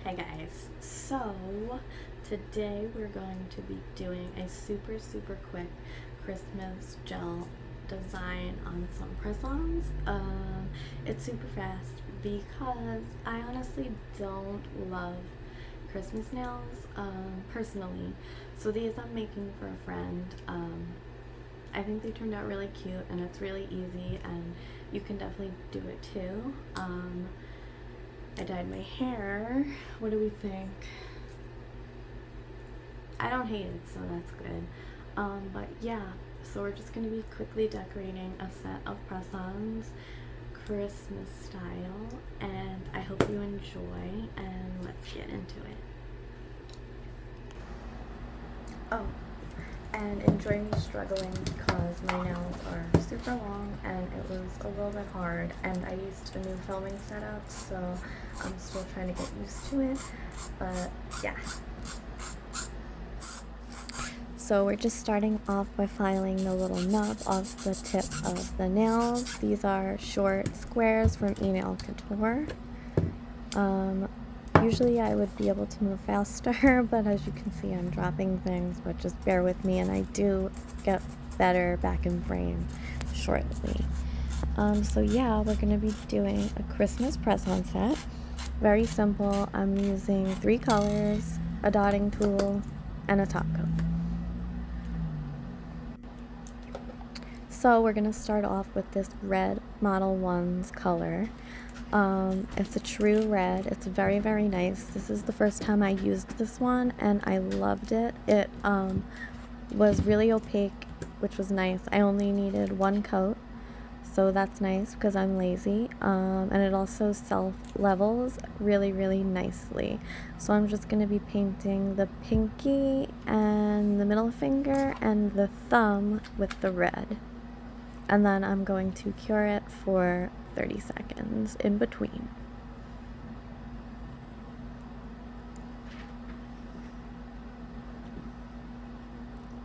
Hey guys, so today we're going to be doing a super quick Christmas gel design on some press-ons. It's super fast because I honestly don't love Christmas nails personally, so these I'm making for a friend. I think they turned out really cute and it's really easy and you can definitely do it too. I dyed my hair. What do we think? I don't hate it, so that's good. But yeah, so we're just going to be quickly decorating a set of press-ons, Christmas style, and I hope you enjoy, and let's get into it. Oh, and enjoy me struggling because my nails are super long and it was a little bit hard, and I used a new filming setup, so I'm still trying to get used to it, but yeah. So we're just starting off by filing the little nub off the tip of the nails. These are short squares from E-Nail Couture. Usually I would be able to move faster, but as you can see I'm dropping things, but just bear with me and I do get better back in frame shortly. So yeah, we're going to be doing a Christmas press-on set. Very simple. I'm using 3 colors, a dotting tool, and a top coat. So we're going to start off with this red Model 1's color. It's a true red. It's very nice. This is the first time I used this one and I loved it. It was really opaque, which was nice. I only needed 1 coat, so that's nice because I'm lazy. And it also self-levels really nicely. So I'm just going to be painting the pinky and the middle finger and the thumb with the red. And then I'm going to cure it for 30 seconds in between.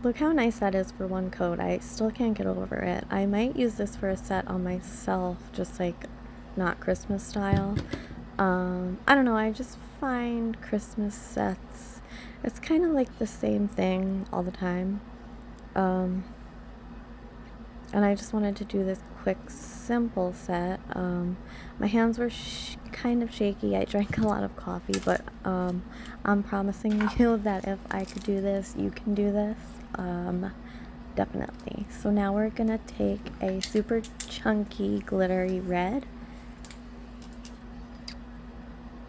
Look how nice that is for 1 coat. I still can't get over it. I might use this for a set on myself, just like not Christmas style. I don't know, I just find Christmas sets, it's kind of like the same thing all the time. And I just wanted to do this quick, simple set. My hands were kind of shaky. I drank a lot of coffee, but I'm promising you that if I could do this, you can do this. Definitely. So now we're gonna take a super chunky, glittery red.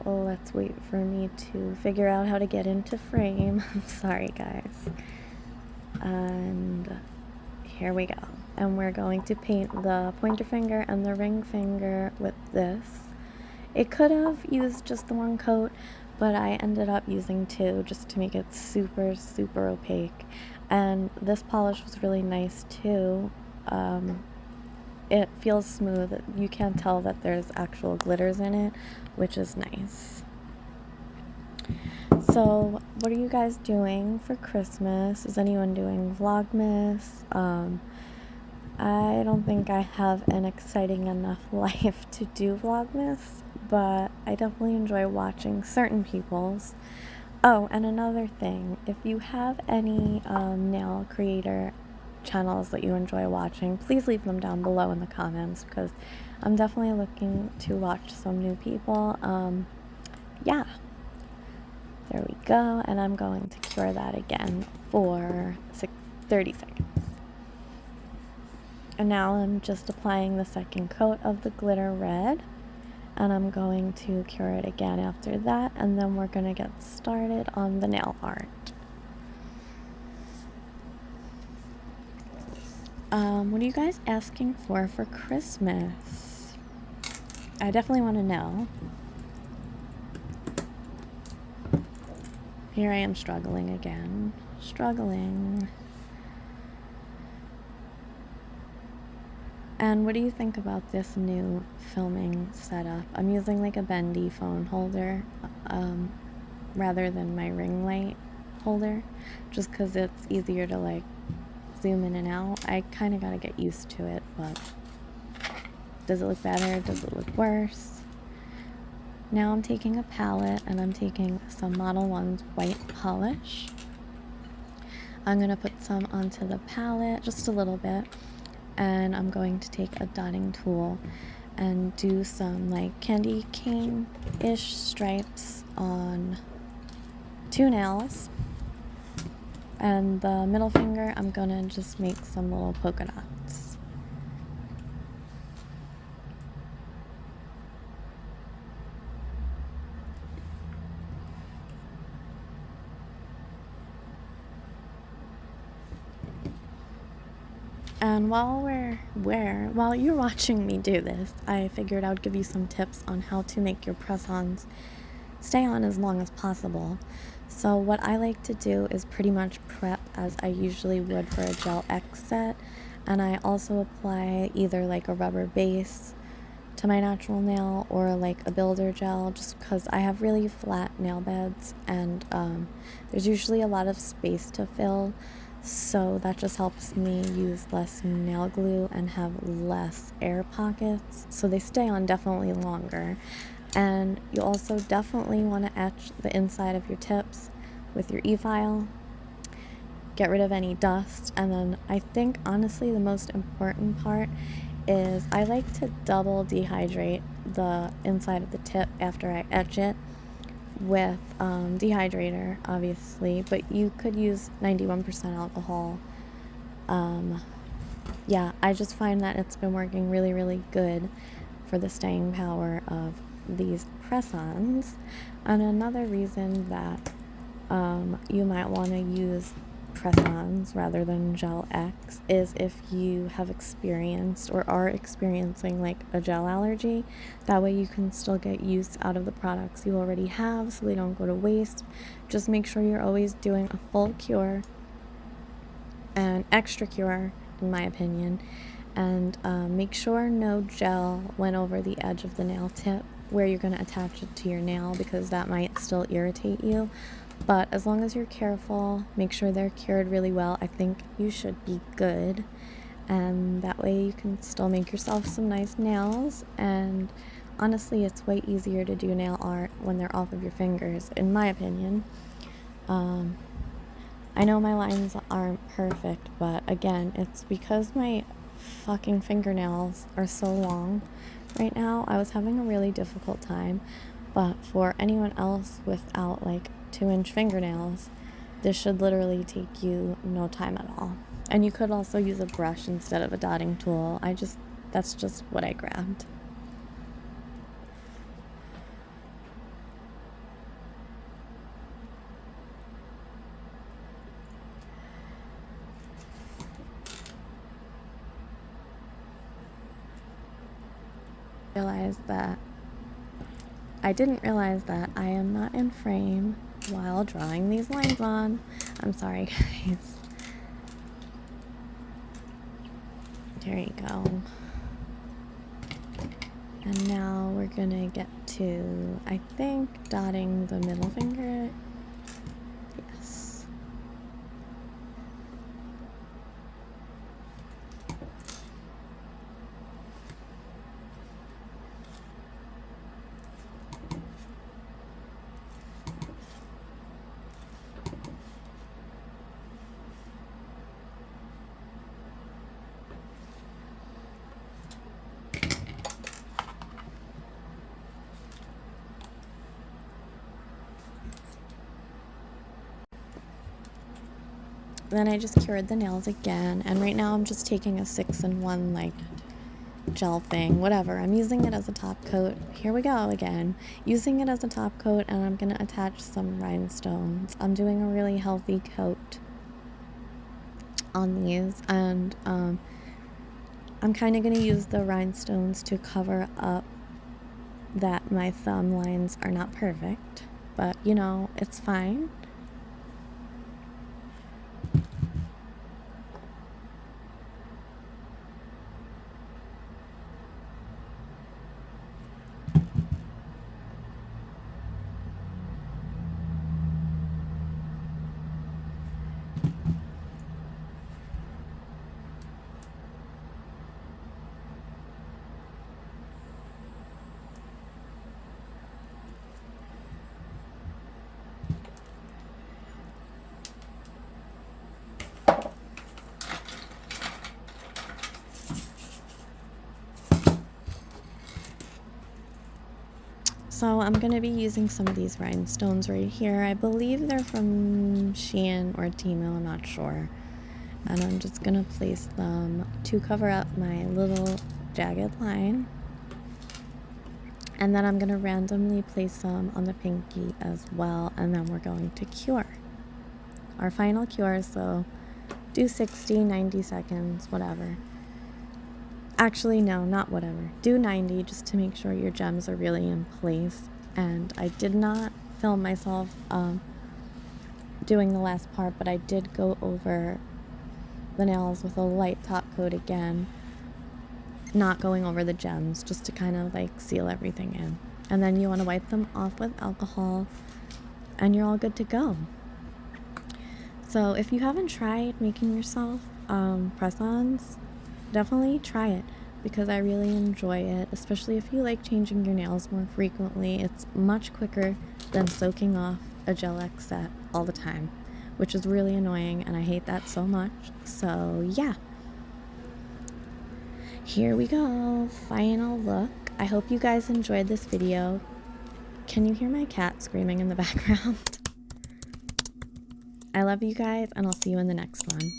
Oh, let's wait for me to figure out how to get into frame. I'm sorry, guys. And here we go. And we're going to paint the pointer finger and the ring finger with this. It could have used just the 1 coat, but I ended up using 2 just to make it super opaque. And this polish was really nice too. It feels smooth. You can't tell that there's actual glitters in it, which is nice. So what are you guys doing for Christmas? Is anyone doing Vlogmas? I don't think I have an exciting enough life to do Vlogmas, but I definitely enjoy watching certain people's. Oh, and another thing, if you have any nail creator channels that you enjoy watching, please leave them down below in the comments because I'm definitely looking to watch some new people. Yeah. There we go, and I'm going to cure that again for 30 seconds. And now I'm just applying the 2nd coat of the glitter red, and I'm going to cure it again after that, and then we're going to get started on the nail art. What are you guys asking for Christmas? I definitely want to know. Here I am struggling again. And what do you think about this new filming setup? I'm using like a bendy phone holder rather than my ring light holder, just because it's easier to like zoom in and out. I kind of got to get used to it, but does it look better? Does it look worse? Now I'm taking a palette and I'm taking some Model 1's white polish. I'm going to put some onto the palette, just a little bit, and I'm going to take a dotting tool and do some like candy cane-ish stripes on 2 nails. And the middle finger, I'm going to just make some little polka dots. And while you're watching me do this, I figured I would give you some tips on how to make your press-ons stay on as long as possible. So what I like to do is pretty much prep as I usually would for a Gel X set, and I also apply either like a rubber base to my natural nail or like a builder gel, just because I have really flat nail beds and there's usually a lot of space to fill. So that just helps me use less nail glue and have less air pockets, so they stay on definitely longer. And you also definitely want to etch the inside of your tips with your e-file. Get rid of any dust. And then I think honestly the most important part is I like to double dehydrate the inside of the tip after I etch it with dehydrator, obviously, but you could use 91% alcohol. Yeah, I just find that it's been working really, really good for the staying power of these press-ons. And another reason that you might want to use press-ons rather than Gel X is if you have experienced or are experiencing like a gel allergy. That way you can still get use out of the products you already have so they don't go to waste. Just make sure you're always doing a full cure and extra cure, in my opinion, and make sure no gel went over the edge of the nail tip where you're going to attach it to your nail, because that might still irritate you. But as long as you're careful, make sure they're cured really well, I think you should be good. And that way you can still make yourself some nice nails. And honestly, it's way easier to do nail art when they're off of your fingers, in my opinion. I know my lines aren't perfect, but again, it's because my fucking fingernails are so long right now. I was having a really difficult time, but for anyone else without like 2-inch fingernails, this should literally take you no time at all. And you could also use a brush instead of a dotting tool. That's just what I grabbed. I didn't realize that I am not in frame while drawing these lines on. I'm sorry, guys. There you go. And now we're gonna get to, I think, dotting the middle finger. Yes. Then I just cured the nails again, and right now I'm just taking a 6-in-1 like gel thing, whatever. I'm using it as a top coat. Here we go again. Using it as a top coat, and I'm gonna attach some rhinestones. I'm doing a really healthy coat on these, and I'm kind of gonna use the rhinestones to cover up that my thumb lines are not perfect, but you know, it's fine. So I'm going to be using some of these rhinestones right here. I believe they're from Shein or Temu, I'm not sure. And I'm just going to place them to cover up my little jagged line. And then I'm going to randomly place some on the pinky as well, and then we're going to cure. Our final cure, so do 60, 90 seconds, whatever. Actually, no, not whatever. Do 90 just to make sure your gems are really in place. And I did not film myself doing the last part, but I did go over the nails with a light top coat again, not going over the gems, just to kind of like seal everything in. And then you want to wipe them off with alcohol and you're all good to go. So if you haven't tried making yourself press-ons, definitely try it, because I really enjoy it, especially if you like changing your nails more frequently. It's much quicker than soaking off a gel X set all the time, which is really annoying, and I hate that so much. So yeah, here we go, final look. I hope you guys enjoyed this video. Can you hear my cat screaming in the background? I love you guys, and I'll see you in the next one.